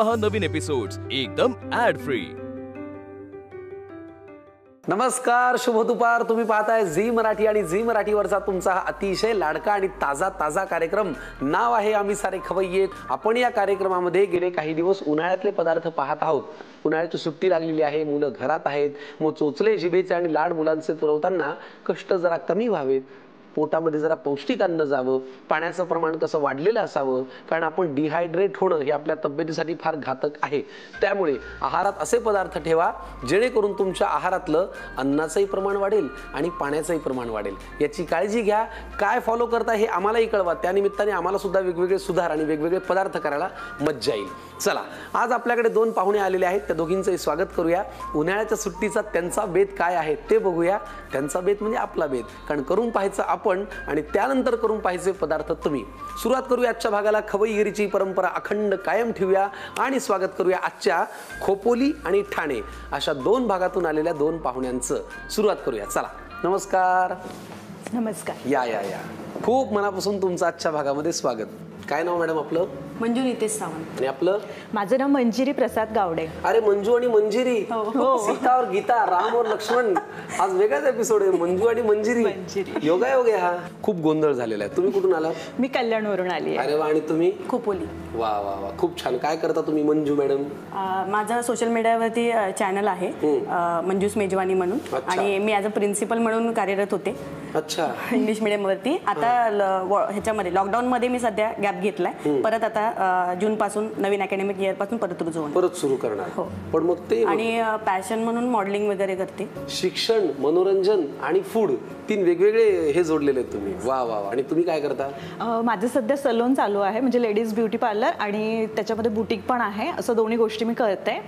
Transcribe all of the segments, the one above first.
पहा नवीन एपिसोड्स एकदम add free. नमस्कार, शुभ दुपार। तुम्ही पाहताय झी मराठी आणि झी मराठीवरचा तुमचा हा अतिशय लाडका आणि ताजा कार्यक्रम। नाव आहे आम्ही सारे खवय्ये। आपण या कार्यक्रमामध्ये गेले काही दिवस उन्हाळ्यातले पदार्थ पाहत आहोत। उन्हाळ्याची सुट्टी लागलेली आहे, मुलं घरात आहेत, मग चोचले जिभेचे आणि लाड मुलांचे पुरवताना कष्ट जरा कमी व्हावेत, पोटामध्ये जरा पौष्टिक अन्न जावं, पाण्याचं प्रमाण कसं वाढलेलं असावं, कारण आपण डिहायड्रेट होणं हे आपल्या तब्येतीसाठी फार घातक आहे। त्यामुळे आहारात असे पदार्थ ठेवा जेणेकरून तुमच्या आहारातलं अन्नाचंही प्रमाण वाढेल आणि पाण्याचंही प्रमाण वाढेल। याची काळजी घ्या। काय फॉलो करता हे आम्हालाही कळवा, त्यानिमित्ताने आम्हाला सुद्धा वेगवेगळे सुधार आणि वेगवेगळे पदार्थ करायला मज्जा येईल। चला, आज आपल्याकडे दोन पाहुणे आलेले आहेत, त्या दोघींचंही स्वागत करूया। उन्हाळ्याच्या सुट्टीचा त्यांचा बेत काय आहे ते बघूया। त्यांचा बेत म्हणजे आपला बेत, कारण करून पाहायचं आपण आणि त्यानंतर करून पाहायचे पदार्थ तुम्ही। सुरुवात करूया आजच्या भागाला। खवईगिरीची परंपरा अखंड कायम ठेवूया आणि स्वागत करूया आजच्या खोपोली आणि ठाणे अशा दोन भागातून आलेल्या दोन पाहुण्यांचं। सुरुवात करूया, चला। नमस्कार। नमस्कार। या या या खूप मनापासून तुमचं आजच्या भागामध्ये स्वागत। काय नाव मॅडम आपलं? मंजू नितेश सावंत। आणि आपलं? माझं नाव मंजिरी प्रसाद गावडे। अरे मंजू आणि मंजिरी, सीता और गीता, राम और लक्ष्मण, आज वेगळाच एपिसोड आहे। मंजू आणि मंजिरी, योगायोग आहे हा। खूप गोंधळ झालेला आहे। तुम्ही कुठून आला? मी कल्याणवरून आली आहे। अरे वा, आणि तुम्ही? खोपोली। वा वा वा, खूप छान। काय करता तुम्ही मंजू मॅडम? माझा सोशल मीडियावरती चॅनल आहे मंजूस मेजवानी म्हणून, आणि मी ॲज अ प्रिन्सिपल म्हणून कार्यरत होते। अच्छा, इंग्लिश मीडियम वरती। आता ह्याच्यामध्ये लॉकडाऊन मध्ये मी सध्या गॅप घेतलाय, परत आता जून पासून नवीन अकॅडमिक इयर पासून परत सुरू करणार। हो, पण मग ते आणि पॅशन म्हणून मॉडेलिंग वगैरे करते। शिक्षण, मनोरंजन आणि फूड, तीन वेगवेगळे हे जोडलेले आहेत तुम्ही। वा वा वा। आणि तुम्ही काय करता? माझं सध्या सलून चालू आहे, म्हणजे लेडीज ब्युटी पार्लर, आणि त्याच्यामध्ये बुटीक पण आहे। असं दोन्ही गोष्टी मी करते।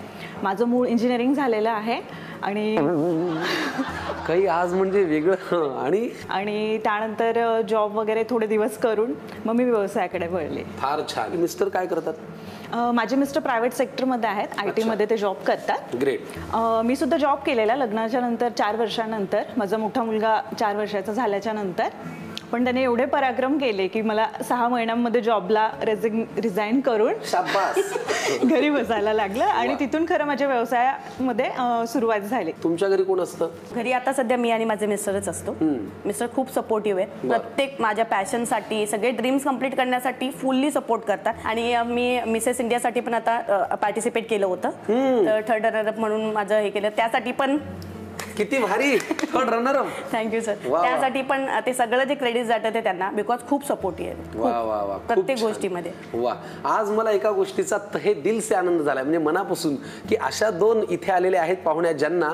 माझं मूळ इंजिनिअरिंग झालेलं आहे आणि काही आज म्हणजे वेगळं। आणि त्यानंतर जॉब वगैरे थोडे दिवस करून मग मी व्यवसायाकडे वळले। फार छान। मिस्टर काय करतात? माझे मिस्टर प्रायव्हेट सेक्टरमध्ये आहेत, IT मध्ये ते जॉब करतात। ग्रेट। मी सुद्धा जॉब केलेला लग्नाच्या नंतर 4 वर्षानंतर। माझा मोठा मुलगा 4 वर्षाचा झाल्याच्या नंतर, पण त्याने एवढे पराक्रम केले की मला 6 महिन्यांमध्ये जॉबला रिझाईन करून शाबास घरी बसायला लागलं, आणि तिथून खरं माझ्या व्यवसायामध्ये सुरुवात झाली। तुमच्या घरी कोण असतं? घरी आता सध्या मी आणि माझे मिस्टरच असतो। मिस्टर खूप सपोर्टिव्ह आहेत, प्रत्येक माझ्या पॅशनसाठी, सगळे ड्रीम्स कंप्लीट करण्यासाठी फुल्ली सपोर्ट करतात। आणि मी मिसेस इंडियासाठी पण आता पार्टिसिपेट केलं होतं, तर थर्ड रनरअप म्हणून माझं हे केलं, त्यासाठी पण किती भारी, third runner up. Thank you sir. त्यासाठी पण ते सगळं जे क्रेडिट जातं ते त्यांना, बिकॉज खूप सपोर्टिव्ह आहे। वा वा वा, प्रत्येक गोष्टीमध्ये। वा, आज मला एका गोष्टीचा तहे दिल से आनंद झालाय, म्हणजे मनापासून, की अशा दोन इथे आलेले आहेत पाहुण्या ज्यांना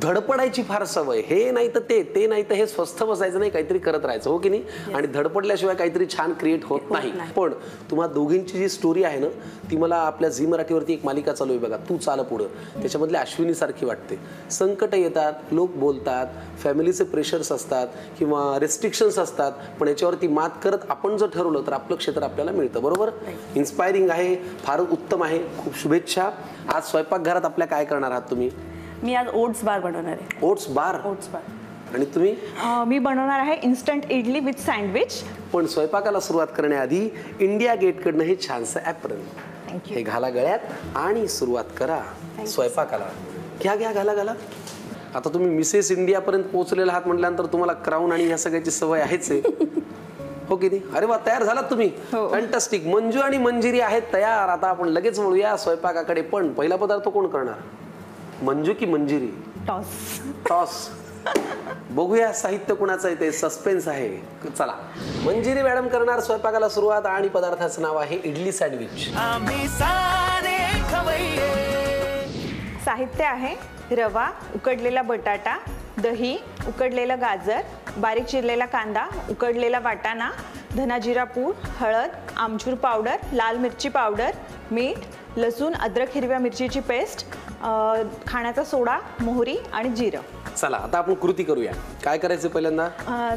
धडपडायची फार सवय। हे नाही तर ते नाही तर हे, स्वस्थ बसायचं नाही, काहीतरी करत राहायचं, हो की नाही? आणि धडपडल्याशिवाय काहीतरी छान क्रिएट होत नाही। पण तुम्हा दोघींची जी स्टोरी आहे ना, ती मला आपल्या झी मराठीवरती एक मालिका चालू आहे बघा, तू चाल पुढं, त्याच्यामधल्या अश्विनी सारखी वाटते। संकट येतात, लोक बोलतात, फॅमिलीचे प्रेशर्स असतात किंवा रेस्ट्रिक्शन्स असतात, पण याच्यावरती मात करत आपण जर ठरवलं तर आपलं क्षेत्र आपल्याला मिळतं। बरोबर? इन्स्पायरिंग आहे, फार उत्तम आहे, खूप शुभेच्छा। आज स्वयंपाकघरात आपल्या काय करणार आहात तुम्ही? मी आज ओट्स बार बनवणार आहे। ओट्स बार? ओट्स बार। आणि तुम्ही? मी बनवणार आहे इन्स्टंट इडली विथ सँडविच। पण स्वयंपाकाला सुरुवात करण्याआधी इंडिया गेटकडनं हे छानसं ॲप्रन हे घाला गळ्यात आणि सुरुवात करा स्वयंपाकाला। घ्या घ्या, घाला घाला। आता तुम्ही मिसेस इंडिया पर्यंत पोहोचलेला आहात म्हटल्यानंतर तुम्हाला क्राऊन आणि ह्या सगळ्याची सवय आहेच आहे, हो की नाही? अरे वा, तयार झालात तुम्ही? फॅन्टास्टिक। मंजू आणि मंजिरी आहेत तयार। आता आपण लगेच वळूया स्वयंपाकाकडे, पण पहिला पदार्थ कोण करणार, मंजू की मंजिरी? टॉस। टॉस। बघूया साहित्य कुणाचं आहे ते, सस्पेन्स आहे। चला, मंजिरी मॅडम करणार स्वयंपाकाला सुरुवात, आणि पदार्थाचं नाव आहे इडली सँडविच। साहित्य आहे रवा, उकडलेला बटाटा, दही, उकडलेलं गाजर, बारीक चिरलेला कांदा, उकडलेला वाटाणा, धना जिरा पूड, हळद, आमचूर पावडर, लाल मिरची पावडर, मीठ, लसूण, अद्रक, हिरव्या मिरचीची पेस्ट, खाण्याचा सोडा, मोहरी आणि जिरं। चला, आता आपण कृती करूया। काय करायचं पहिल्यांदा?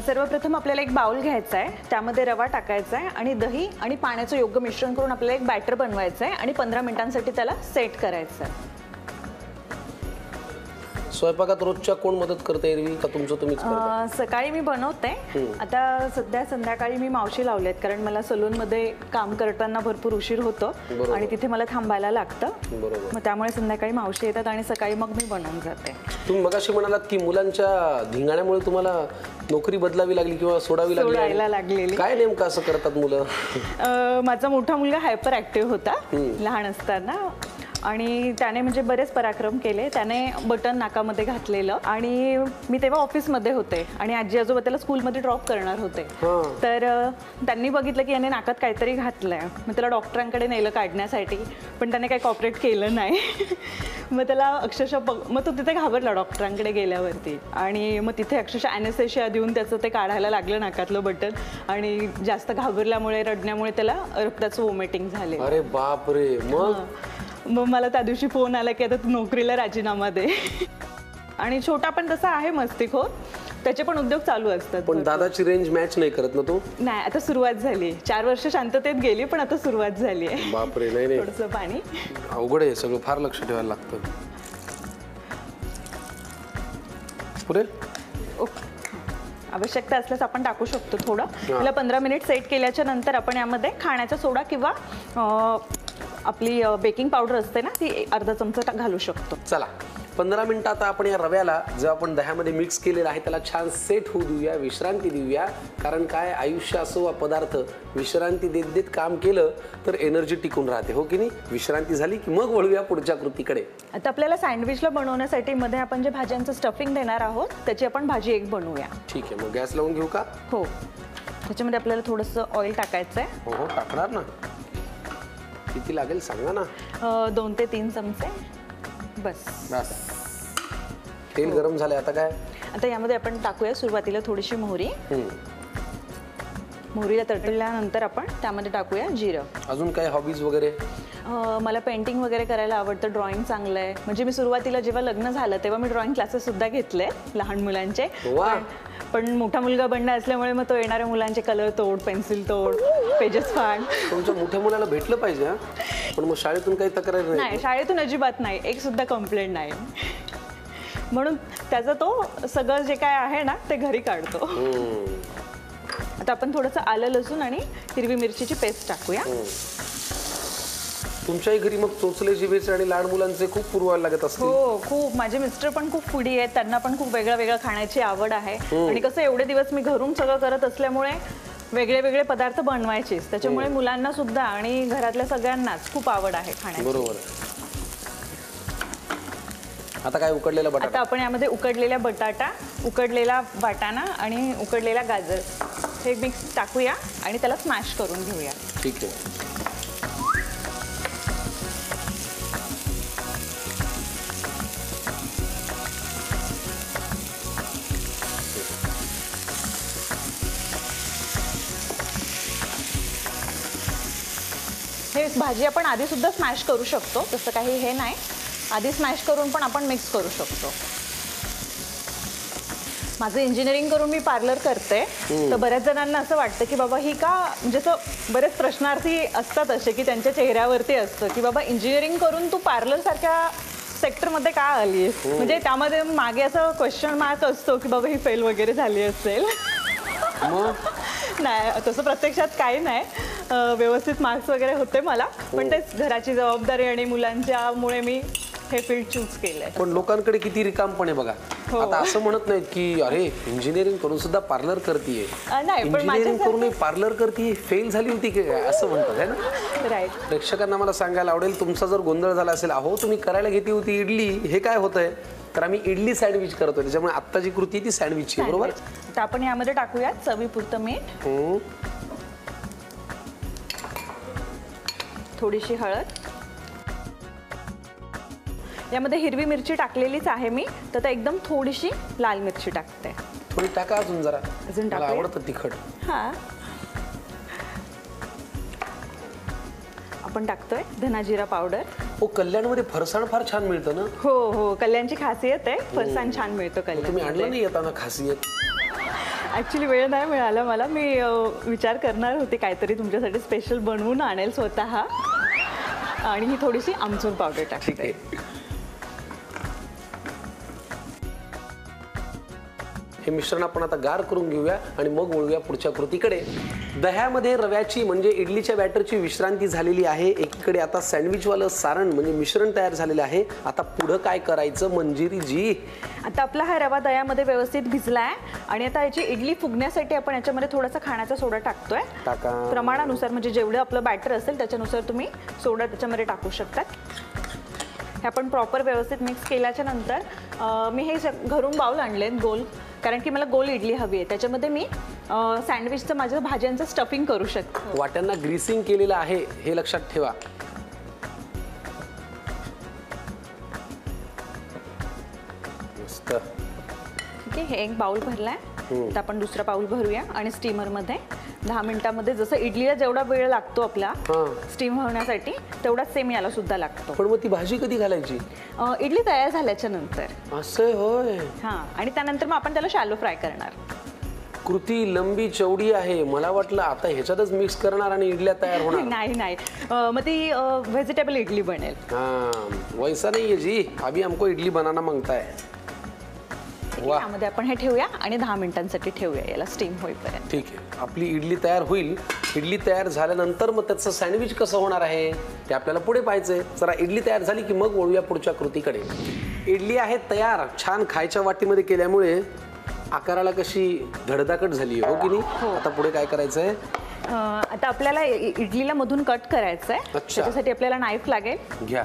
सर्वप्रथम आपल्याला एक बाउल घ्यायचा आहे, त्यामध्ये रवा टाकायचा आहे आणि दही आणि पाण्याचं योग्य मिश्रण करून आपल्याला एक बॅटर बनवायचं आहे आणि 15 मिनिटांसाठी त्याला सेट करायचं आहे। स्वयंपाकात रोजच्या कोण मदत करते एरवी का तुमचं तुम्हीच करता? सकाळी मी बनवते, आता सध्या संध्याकाळी मी मावशी लावलेत कारण मला सलूनमध्ये काम करताना भरपूर उशीर होतो आणि तिथे मला थांबायला लागतं. बरोबर. मग त्यामुळे संध्याकाळी मावशी येतात आणि सकाळी मग मी बनवून जाते. तुम्ही मगाशी म्हणालात की मुलांच्या धिंगाण्यामुळे तुम्हाला नोकरी बदलावी लागली किंवा सोडायला लागलेली. काय नेमकं असं करतात मुलं? माझा मोठा मुलगा हायपर ऍक्टिव्ह होता लहान असताना आणि त्याने म्हणजे बरेच पराक्रम केले. त्याने बटन नाकामध्ये घातलेलं आणि मी तेव्हा ऑफिसमध्ये होते आणि आजी आजोबा त्याला स्कूलमध्ये ड्रॉप करणार होते. तर त्यांनी बघितलं की याने नाकात काहीतरी घातलंय. मग त्याला डॉक्टरांकडे नेलं काढण्यासाठी, पण त्याने काही कॉपरेट केलं नाही. मग त्याला अक्षरशः मग तो तिथे घाबरला डॉक्टरांकडे गेल्यावरती आणि मग तिथे अक्षरशः ॲनेस्थेशिया देऊन त्याचं ते काढायला लागलं नाकातलं बटन आणि जास्त घाबरल्यामुळे रडण्यामुळे त्याला रक्ताचं वॉमिटिंग झाले. अरे बाप रे. मग मला त्या दिवशी फोन आला की आता तू नोकरीला राजीनामा दे. आणि छोटा पण तसा आहे मस्तीखोर, त्याचे पण उद्योग चालू असतात. पण दादाची रेंज मॅच नाही करत ना तो? नाही, आता सुरुवात झाली. 4 वर्ष शांततेत गेली पण आता सुरुवात झाली आहे. बापरे. नाही थोडंसं पाणी अवघड आहे सगळं, फार लक्ष ठेवायला लागतं. पुरे आवश्यकता असल्यास आपण टाकू शकतो थोडं. त्याला 15 मिनिट सेट केल्याच्या नंतर आपण यामध्ये खाण्याचा सोडा किंवा आपली बेकिंग पावडर असते ना, ती अर्धा चमचा घालू शकतो. चला 15 मिनिटात आपण या रव्याला जो आपण दह्यामध्ये मिक्स केलेला आहे त्याला छान सेट होऊ देऊया, विश्रांती देऊया. कारण काय, आयुष्य असो वा पदार्थ, विश्रांती देत देत काम केलं तर एनर्जी टिकून राहते, हो की नाही? विश्रांती झाली की मग वळूया पुढच्या कृतीकडे. आता आपल्याला सँडविचला बनवण्यासाठी मध्ये आपण जे भाज्यांचं स्टफिंग देणार आहोत त्याची आपण भाजी एक बनवूया. ठीक आहे, मग गॅस लावून घेऊ का? हो. त्याच्यामध्ये आपल्याला थोडंसं ऑइल टाकायचं आहे. हो हो, टाकणार ना. किती लागेल सांगा ना? 2 ते 3 चमचे बस. बस. तेल गरम झाले, आता काय? आता यामध्ये आपण टाकूया सुरुवातीला थोडीशी मोहरी. मोहरीला तडतडल्यानंतर आपण त्यामध्ये टाकूया जिरं. अजून काय हॉबीज वगैरे? मला पेंटिंग वगैरे करायला आवडतं, ड्रॉइंग चांगलं आहे. म्हणजे मी सुरुवातीला जेव्हा लग्न झालं तेव्हा मी ड्रॉइंग क्लासेस सुद्धा घेतले लहान मुलांचे. पण मोठा मुलगा बनला असल्यामुळे मग तो येणाऱ्या मुलांचे कलर तोड, पेन्सिल तोड, पेजेस फाड. तुमच्या मोठ्या मुलाला भेटलं पाहिजे हा. पण मग शाळेतून काही तक्रार नाही? शाळेतून अजिबात नाही, एक सुद्धा कंप्लेंट नाही. म्हणून त्याचा तो सगळं जे काय आहे ना ते घरी काढतो. आता आपण थोडंसं आलं, लसूण आणि हिरवी मिरचीची पेस्ट टाकूया. तुमच्याही घरी मग चोचले जिभेचे आणि लहान मुलांचे खूप पुरवायला लागत असतील. हो, खूप. माझे मिस्टर पण खूप फूडी आहेत, त्यांना पण खूप वेगळं वेगळं खाण्याची आवड आहे. आणि कसं एवढे दिवस मी घरून सगळं करत असल्यामुळे वेगळे वेगळे पदार्थ बनवायचेच, त्याच्यामुळे मुलांना सुद्धा आणि घरातल्या सगळ्यांनाच खूप आवड आहे खाण्याची. बरोबर. आता काय, उकडलेला बटाटा? आता आपण यामध्ये उकडलेला बटाटा, उकडलेला वाटाणा आणि उकडलेला गाजर हे मिक्स टाकूया आणि त्याला स्मॅश करून घेऊया. ठीक आहे. हे भाजी आपण आधी सुद्धा स्मॅश करू शकतो, तसं काही हे नाही. आधी स्मॅश करून पण आपण मिक्स करू शकतो. माझं इंजिनिअरिंग करून मी पार्लर करते, तर बऱ्याच जणांना असं वाटतं की बाबा ही का, म्हणजे असं बरेच प्रश्नार्थी असतात असे की त्यांच्या चेहऱ्यावरती असतं की बाबा इंजिनिअरिंग करून तू पार्लर सारख्या सेक्टरमध्ये का आली आहेस. म्हणजे त्यामध्ये मागे असं क्वेश्चन मार्क असतो की बाबा ही फेल वगैरे झाली असेल. नाही, तसं प्रत्यक्षात काही नाही, व्यवस्थित मार्क्स वगैरे होते मला, पण तेच घराची जबाबदारी आणि मुलांच्यामुळे मी हे फील्ड चूज केलंय. पण लोकांकडे किती रिकामपणे बघा. आता असं म्हणत नाहीत की अरे इंजिनिअरिंग करून सुद्धा पार्लर करतीये, इंजिनिअरिंग करून पार्लर करतीये, फेल झाली होती की असं म्हणतात, है ना? राईट. प्रेक्षकांना मला सांगायला आवडेल, तुमचा जर गोंधळ झाला असेल, अहो तुम्ही करायला घेतली होती इडली, हे काय होतंय? तर आम्ही इडली सँडविच करतोय, त्याच्यामुळे आता जी कृती ती सँडविचची, बरोबर? तर आपण यामध्ये टाकूया चवीपुरतं मीठ, थोडीशी हळद. यामध्ये हिरवी मिरची टाकलेलीच आहे मी, तर आता एकदम थोडीशी लाल मिरची टाकते. थोडी टाका अजून जरा, अजून मला आवडतं तिखट. हां, आपण टाकतोय धना जिरा पावडर. हो, कल्याणमध्ये फरसाण फार छान मिळतं ना? हो हो, कल्याणची खासियत आहे, फरसाण छान मिळतं कल्याण. तुम्ही आणलं नाही येताना खासियत? ॲक्च्युली वेळ नाही मिळाला मला, मी विचार करणार होते काहीतरी तुमच्यासाठी स्पेशल बनवून आणेल स्वतः. आणि ही थोडीशी आमचूर पावडर टाकते. हे मिश्रण आपण आता गार करून घेऊया आणि मग वळूया पुढच्या कृतीकडे. दह्यामध्ये रव्याची म्हणजे इडलीच्या बॅटरची विश्रांती झालेली आहे. एकीकडे आता सँडविचवालं सारण म्हणजे मिश्रण तयार झालेलं आहे. आता पुढं काय करायचं मंजिरी जी? आता आपला हा रवा दह्यामध्ये व्यवस्थित भिजलाय आणि आता याची इडली फुगण्यासाठी आपण याच्यामध्ये थोडासा खाण्याचा सोडा टाकतोय. टाका. प्रमाणानुसार म्हणजे जेवढं आपलं बॅटर असेल त्याच्यानुसार तुम्ही सोडा त्याच्यामध्ये टाकू शकतात. हे आपण प्रॉपर व्यवस्थित मिक्स केल्याच्या नंतर मी हे घरून बाउल आणलेत गोल, कारण की मला गोल इडली हवी आहे. त्याच्यामध्ये मी सँडविचचं माझ्या भाज्यांचं स्टफिंग करू शकते. वाट्यांना ग्रीसिंग केलेलं आहे हे लक्षात ठेवा. मस्त. ठीक आहे, हे एक बाउल भरलाय. आता आपण दुसरा बाउल भरूया आणि स्टीमरमध्ये 10 मिनिटांमध्ये जसं इडलीला जेवढा वेळ लागतो आपला स्टीम होण्यासाठी तेवढाच सेम याला सुद्धा लागतो. पण मग ती भाजी कधी घालायची? इडली तयार झाल्याच्या नंतर. असं होय. हां, आणि त्यानंतर मग आपण त्याला शॅलो फ्राय करणार. कृती लंबी चौडी आहे. मला वाटलं आता ह्याच्यातच मिक्स करणार आणि इडल्या तयार होणार. नाही नाही, मग ती व्हेजिटेबल इडली बनेल. हाँ, वैसा नहीं है जी, अभी हमको इडली बनाना मांगता है. यामध्ये आपण हे ठेवूया आणि 10 मिनिटांसाठी ठेवूया याला स्टीम होईपर्यंत. ठीक आहे, आपली इडली तयार होईल. इडली तयार झाल्यानंतर मग त्याचं सँडविच कसं होणार आहे ते आपल्याला पुढे पाहायचंय. जरा इडली तयार झाली की मग वळूया पुढच्या कृतीकडे. इडली आहे तयार. छान खायच्या वाटीमध्ये केल्यामुळे आकाराला कशी धडधाकट झाली हो की नाही. आता पुढे काय करायचंय? आता आपल्याला इडलीला मधून कट करायचंय. त्याच्यासाठी आपल्याला नाईफ लागेल. घ्या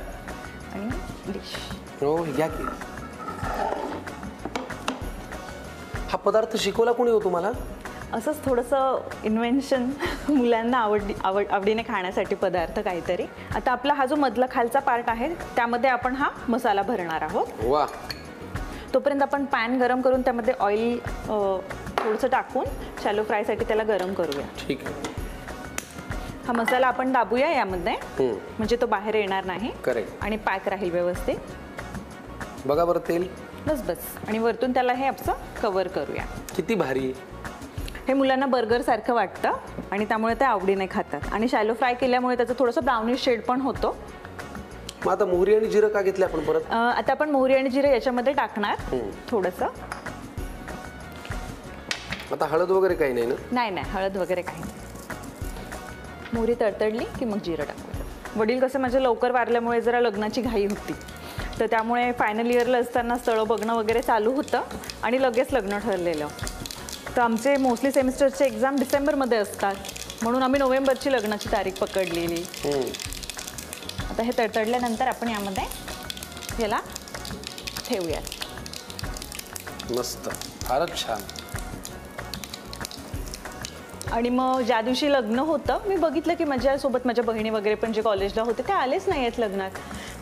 आणि डिश. हो घ्या की. हा पदार्थ शिकवला कोणी हो तुम्हाला? असंच थोडंसं इन्व्हेन्शन, मुलांना आवडीने खाण्यासाठी पदार्थ काहीतरी. आता आपला हा जो मधला खालचा पार्ट आहे त्यामध्ये आपण हा मसाला भरणार आहोत. वा. तोपर्यंत आपण पॅन गरम करून त्यामध्ये ऑइल थोडंसं टाकून शॅलो फ्रायसाठी त्याला गरम करूया. ठीक आहे. हा मसाला आपण दाबूया यामध्ये, म्हणजे तो बाहेर येणार नाही. करेक्ट. आणि पॅक राहील व्यवस्थित. बघा बरं तेल. बस. आणि वरतून त्याला हे आपलं कव्हर करूया. किती भारी. हे मुलांना बर्गर सारखं वाटतं आणि त्यामुळे ते आवडीने खातात. आणि शॅलो फ्राय केल्यामुळे त्याचं थोडंसं ब्राउनिश शेड पण होतो. मग आता मोहरी आणि जिरं का घेतलं आपण परत? आता आपण मोहरी आणि जिरं याच्यामध्ये टाकणार थोडंसं. आता हळद वगैरे काही नाही ना? नाही, हळद वगैरे काही नाही. मोहरी तडतडली की मग जिरं टाकूया. वडील कसं माझे लवकर वारल्यामुळे जरा लग्नाची घाई होती, तर त्यामुळे फायनल इयरला असताना स्थळं बघणं वगैरे चालू होतं आणि लगेच लग्न ठरलेलं. तर आमचे मोस्टली सेमिस्टरचे एक्झाम डिसेंबरमध्ये असतात, म्हणून आम्ही नोव्हेंबरची लग्नाची तारीख पकडलेली. आता हे तडतडल्यानंतर आपण यामध्ये याला ठेवूया. मस्त, फारच छान. आणि मग ज्या दिवशी लग्न होतं मी बघितलं की माझ्यासोबत माझ्या बहिणी वगैरे पण जे कॉलेजला होते ते आलेच नाही आहेत लग्नात.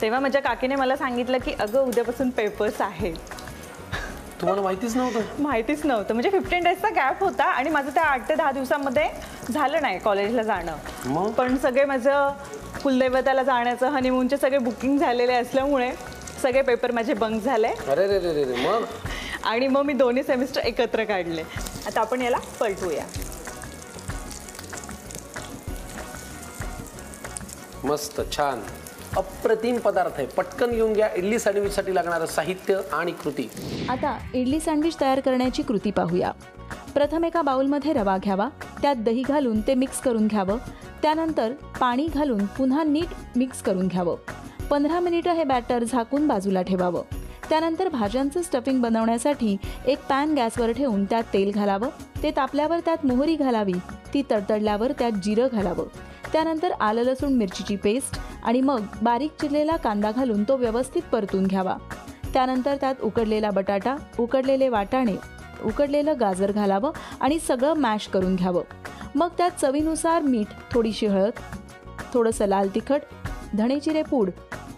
तेव्हा माझ्या काकीने मला सांगितलं की अगं उद्यापासून पेपर्स आहेत. तुम्हाला माहितीच नव्हतं? माहितीच नव्हतं. म्हणजे 15 डेजचा गॅप होता आणि माझं त्या 8 ते 10 दिवसामध्ये झालं नाही कॉलेजला जाणं. पण सगळे माझं कुलदैवताला जाण्याचं हनीमूनचे सगळे बुकिंग झालेले असल्यामुळे सगळे पेपर माझे बंक झाले. अरे रे रे रे. मग? आणि मग मी दोन्ही सेमिस्टर एकत्र काढले. आता आपण याला पलटूया. मस्त, छान, अप्रतिम पदार्थ आहे. पटकन घेऊन घ्या इडली सँडविचसाठी लागणारं साहित्य आणि कृती. आता इडली सँडविच तयार करण्याची कृती पाहूया. प्रथम एका बाउलमध्ये रवा घ्यावा, त्यात दही घालून ते मिक्स करून घ्यावं. त्यानंतर पाणी घालून पुन्हा नीट मिक्स करून घ्यावं. 15 मिनिटं हे बॅटर झाकून बाजूला ठेवावं. त्यानंतर भाज्यांचं स्टफिंग बनवण्यासाठी एक पॅन गॅसवर ठेवून त्यात तेल घालावं. ते तापल्यावर त्यात मोहरी घालावी. ती तडतडल्यावर त्यात जिरं घालावं. त्यानंतर आलं लसूण मिरचीची पेस्ट आणि मग बारीक चिरलेला कांदा घालून तो व्यवस्थित परतून घ्यावा. त्यानंतर त्यात उकडलेला बटाटा, उकडलेले वाटाणे, उकडलेलं गाजर घालावं आणि सगळं मॅश करून घ्यावं. मग त्यात चवीनुसार मीठ, थोडीशी हळद, थोडंसं लाल तिखट, धणेजिरे पूड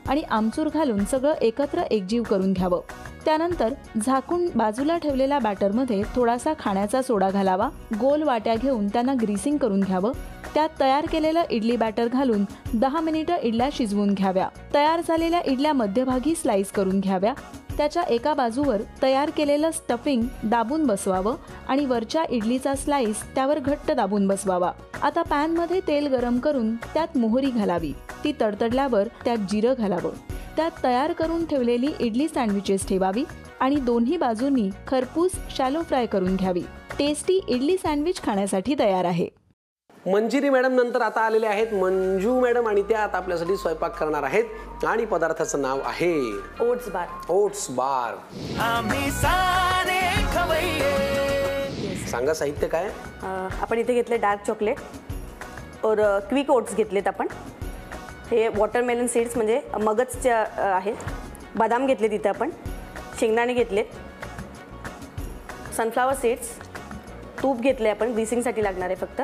आणि आमचूर घालून सगळं एकत्र एकजीव करून घ्यावं. त्यानंतर झाकून बाजूला ठेवलेल्या बॅटरमध्ये थोडासा खाण्याचा सोडा घालावा. गोल वाट्या घेऊन त्यांना ग्रीसिंग करून घ्यावं. त्यात तयार केलेलं इडली बॅटर घालून 10 मिनिटं इडल्या शिजवून घ्याव्या. तयार झालेल्या इडल्या मध्यभागी स्लाइस करून घ्याव्या. त्याच्या एका बाजूवर तयार केलेलं स्टफिंग दाबून बसवावं आणि वरच्या इडलीचा स्लाइस त्यावर घट्ट दाबून बसवावा. आता पॅनमध्ये तेल गरम करून त्यात मोहरी घालावी. ती तडतडल्यावर त्यात जिरं घालावं. त्यात तयार करून ठेवलेली इडली सँडविचेस ठेवावी आणि दोन्ही बाजूंनी खरपूस शॅलो फ्राय करून घ्यावी. टेस्टी इडली सँडविच खाण्यासाठी तयार आहे. मंजिरी मॅडम नंतर आता आलेले आहेत मंजू मॅडम आणि त्या आता आपल्यासाठी स्वयंपाक करणार आहेत आणि पदार्थाचं नाव आहे ओट्स बार. ओट्स बार. सांगा साहित्य काय? आपण इथे घेतले डार्क चॉकलेट और क्विक ओट्स घेतलेत आपण. हे वॉटरमेलन सीड्स म्हणजे मगजचे आहेत. बदाम घेतले तिथे आपण. शेंगदाणे घेतलेत. Sunflower seeds. तूप घेतले आपण ग्रीसिंगसाठी लागणार आहे फक्त.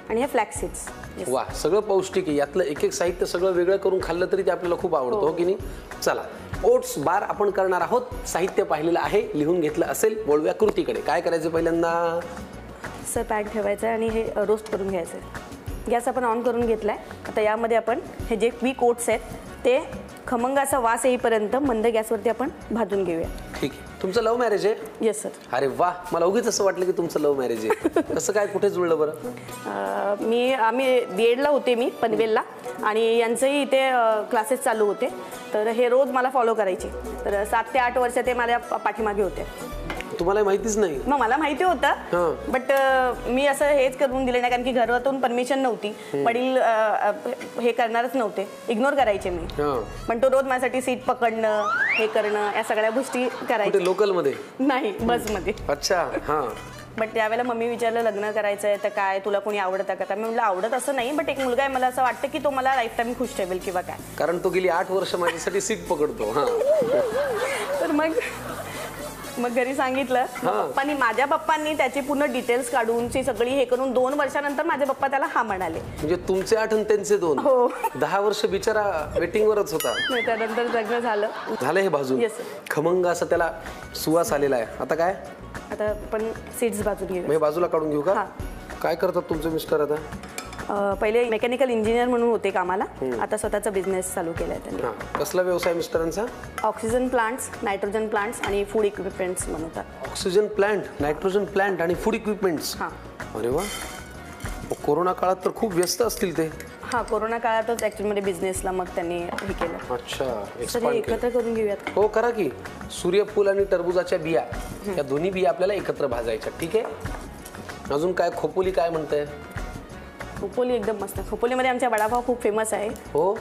आणि हे फ्लॅक्स सीड्स. वा सगळं पौष्टिक आहे. यातलं एक एक साहित्य सगळं वेगळं करून खाल्लं तरी ते आपल्याला खूप आवडतं हो की नाही. चला ओट्स बार आपण करणार आहोत. साहित्य पाहिलेलं आहे, लिहून घेतलं असेल. बोलूया कृतीकडे. काय करायचं पहिल्यांदा? असं पॅन ठेवायचं आहे आणि हे रोस्ट करून घ्यायचं आहे. गॅस आपण ऑन करून घेतला आहे. आता यामध्ये आपण हे जे क्विक ओट्स आहेत ते खमंग असा वास येईपर्यंत मंद गॅसवरती आपण भाजून घेऊया. ठीक आहे. तुमचं लव्ह मॅरेज आहे? Yes sir. अरे वा, मला उगीच असं वाटलं की तुमचं लव्ह मॅरेज आहे. कसं काय, कुठे जुळलं बरं? आम्ही बीएडला होते मी पनवेलला आणि यांचंही इथे क्लासेस चालू होते. तर हे रोज मला फॉलो करायचे. तर 7 ते 8 वर्ष ते माझ्या पाठीमागे होते. तुम्हाला माहितीच नाही? मग मला माहिती होतं बट मी असं हेच करून दिले नाही कारण की घरातून परमिशन नव्हती. वडील हे करणारच नव्हते. इग्नोर करायचे मी. पण तो रोज माझ्यासाठी सीट पकडणं हे करणं या सगळ्या गोष्टी करायच्या. लोकल मध्ये नाही, बसमध्ये. अच्छा. हा. बट त्यावेळेला मम्मी विचारलं लग्न करायचं आहे तर काय तुला कोणी आवडतं का? मी म्हटलं आवडत असं नाही बट एक मुलगा आहे मला असं वाटतं की तो मला लाईफ टाईम खुश ठेवेल किंवा काय. कारण तो गेली 8 वर्ष माझ्यासाठी सीट पकडतो. तर मग घरी सांगितलं. पप्पांनी माझ्या पप्पांनी त्याची पूर्ण डिटेल्स काढून सगळी हे करून 2 वर्षानंतर माझे पप्पा त्याला हा म्हणाले. म्हणजे तुमचे 8 आणि त्यांचे 2. हो. 10 वर्ष बिचारा वेटिंग वरच होता. त्यानंतर लग्न झालं. हे भाजून खमंग असं त्याला सुवास आलेला आहे. आता काय? आता आपण सीड्स भाजून घेऊ. मी बाजूला काढून घेऊ का? काय करतात तुमचे मिस्टर आता? पहिले मेकॅनिकल इंजिनियर म्हणून होते कामाला. आता स्वतःचा बिझनेस चालू केलाय त्यांनी. कसला व्यवसाय मिस्टरांचा? ऑक्सिजन प्लांट्स, नायट्रोजन प्लांट्स आणि फूड इक्विपमेंट्स बनवतात. ऑक्सिजन प्लांट, नायट्रोजन प्लांट आणि फूड इक्विपमेंट्स. अरे वा. कोरोना काळात तर खूप व्यस्त असतील ते. कोरोना काळातच ऍक्च्युअली मध्ये बिझनेसला मग त्यांनी हे केलं. अच्छा. एकत्र करून घेऊयात. हो करा की. सूर्यफूल आणि टरबुजाच्या बिया या दोन्ही बिया आपल्याला एकत्र भाजायच्या. ठीक आहे. अजून काय? खोपोली काय म्हणताय? खोपोली एकदम मस्त. खोपोलीमध्ये आमचा वडापाव खूप फेमस आहे. हो.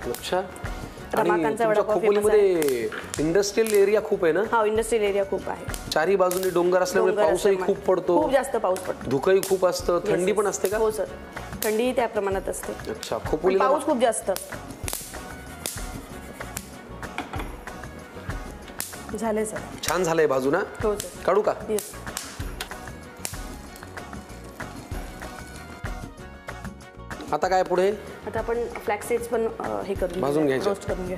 अच्छा. रमाकांतचा वडापाव फेमस आहे. इंडस्ट्रियल एरिया खूप आहे ना? हा, इंडस्ट्रियल एरिया खूप आहे. चारी बाजूने डोंगर असल्यामुळे पाऊसही खूप पडतो. खूप जास्त पाऊस पडतो. धुकंही खूप असतं. थंडी पण असते का? हो सर, थंडी त्या प्रमाणात असते. अच्छा. खोपोलीला पाऊस खूप जास्त. झाले सर. छान झालंय भाजू ना? हो सर. काढू का? येस. आता काय पुढे? आता आपण फ्लॅक्स सीड्स पण हे करून भाजून घ्यायचे. रोस्ट करून घेऊ.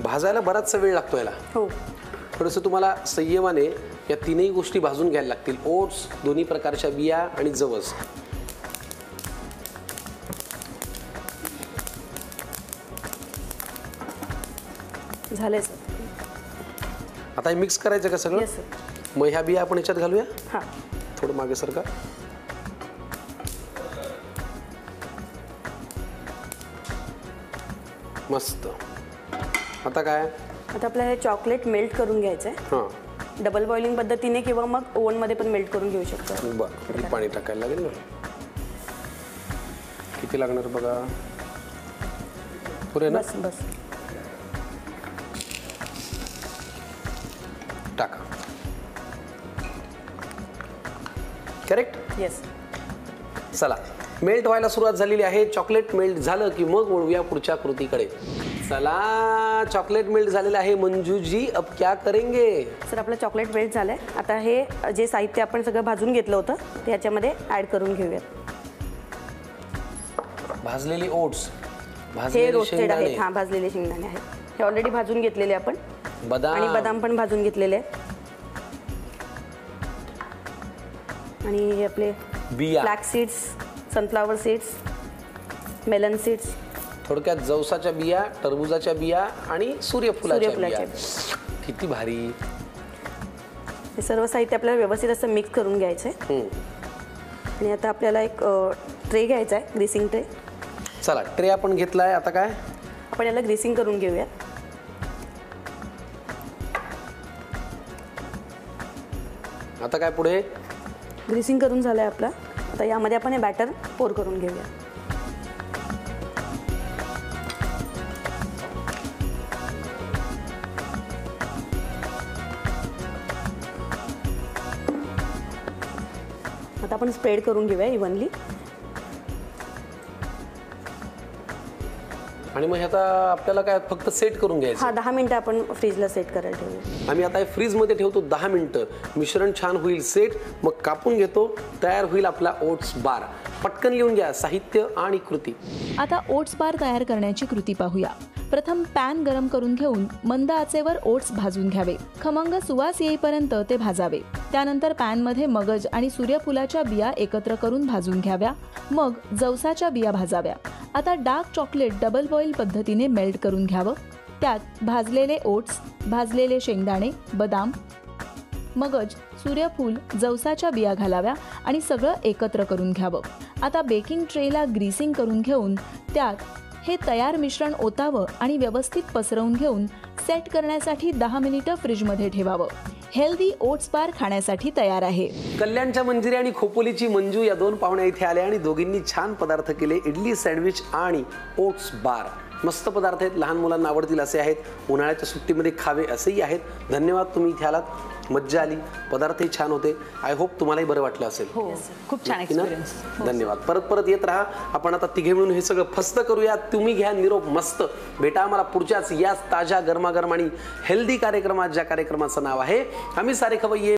भाजायला बराचसा वेळ लागतो याला. हो. थोडंसं तुम्हाला संयमाने या तीनही गोष्टी भाजून घ्यायला लागतील. ओट्स, दोन्ही प्रकारच्या बिया आणि जवस. झाले सर. आता हे मिक्स करायचं का सगळं? Yes sir. मग ह्या बिया आपण ह्याच्यात घालूया. हां. थोडं मागे सरका. मस्त. आता काय? आता आपल्याला हे चॉकलेट मेल्ट करून घ्यायचं आहे. हां. डबल बॉइलिंग पद्धतीने किंवा मग ओव्हनमध्ये पण मेल्ट करून घेऊ शकतो. बरं. पाणी टाकायला लागेल ना? किती लागणार बघा. पुरे ना? बस बस. टाका. करेक्ट? येस. चला, मेल्ट व्हायला सुरुवात झालेली आहे. चॉकलेट मेल्ट झालं की मग वळूया पुढच्या कृतीकडे. चला, चॉकलेट मेल्ट झालेलं आहे. मंजूजी अब क्या करेंगे? सर आपलं चॉकलेट मेल्ट झालंय. आता हे जे साहित्य आपण सगळं भाजून घेतलं होतं ते याच्यामध्ये ऍड करून घेऊयात. भाजलेली ओट्स, हे भाजलेले रोस्टेड आहेत. शेंगदाणे, भाजलेले शेंगदाणे आहेत. हे ऑलरेडी भाजून घेतलेले आपण. बदाम आणि बदाम पण भाजून घेतलेले आहेत. आणि हे आपले बिया, flax seeds, sunflower seeds, melon seeds. थोडक्यात जवसाच्या बिया, टरबुजाच्या बिया आणि सूर्यफुलाच्या बिया. किती भारी. हे सर्व साहित्य आपल्याला व्यवस्थित असं मिक्स करून घ्यायचं आहे. आणि आता आपल्याला एक ट्रे घ्यायचा आहे, ग्रीसिंग ट्रे. चला, ट्रे आपण घेतलाय. आता काय? आपण याला ग्रीसिंग करून घेऊयात. आता काय पुढे? ग्रीसिंग करून झालंय आपला. आता यामध्ये आपण हे बॅटर पोर करून घेऊया. आता आपण स्प्रेड करून घेऊया इव्हनली. आणि मग हे आता आपल्याला काय फक्त सेट करून घ्यायचं. हा 10 मिनिटं आपण फ्रीजला सेट करायला ठेवूया. आम्ही आता फ्रीजमध्ये ठेवतो 10 मिनिटं. मिश्रण छान होईल सेट, मग कापून घेतो. तयार होईल आपला ओट्स बार. पटकन लिहून घ्या साहित्य आणि कृती. आता ओट्स बार तयार करण्याची कृती पाहूया. प्रथम पॅन गरम करून घेऊन मंद आचेवर ओट्स भाजून घ्यावे. खमंग सुवास येईपर्यंत ते भाजावे. त्यानंतर पॅनमध्ये मगज आणि सूर्यफुलाच्या बिया एकत्र करून भाजून घ्याव्या. मग जवसाच्या बिया भाजाव्या. आता डार्क चॉकलेट डबल बॉईल पद्धतीने मेल्ट करून घ्यावं. त्यात भाजलेले ओट्स, भाजलेले शेंगदाणे, बदाम, मगज, सूर्यफूल, जवसाच्या बिया घालाव्या आणि सगळं एकत्र करून घ्यावं. आता बेकिंग ट्रेला ग्रीसिंग करून घेऊन त्यात हे तयार मिश्रण ओतावं आणि व्यवस्थित पसरवून घेऊन सेट करण्यासाठी 10 मिनिटं फ्रीजमध्ये ठेवावं. हेल्दी ओट्स बार खाण्यासाठी तयार आहे. कल्याणच्या मंजिरी आणि खोपोलीची मंजू या 2 पाहुण्या इथे आल्या आणि दोघींनी छान पदार्थ केले. इडली सँडविच आणि ओट्स बार. मस्त पदार्थ आहेत, लहान मुलांना आवडतील असे आहेत. उन्हाळ्याच्या सुट्टीमध्ये खावे असेही आहेत. धन्यवाद, तुम्ही इथे आलात, मज्जा आली, पदार्थही छान होते. आय होप तुम्हालाही बरं वाटलं असेल. खूप छान नक्की ना? एक्सपिरियन्स. धन्यवाद. परत परत येत राहा. आपण आता तिघे मिळून हे सगळं फस्त करूया. तुम्ही घ्या निरोप. मस्त भेटा आम्हाला पुढच्याच याच ताज्या गरमागरम आणि हेल्दी कार्यक्रमात, ज्या कार्यक्रमाचं नाव आहे आम्ही सारे खवय्ये.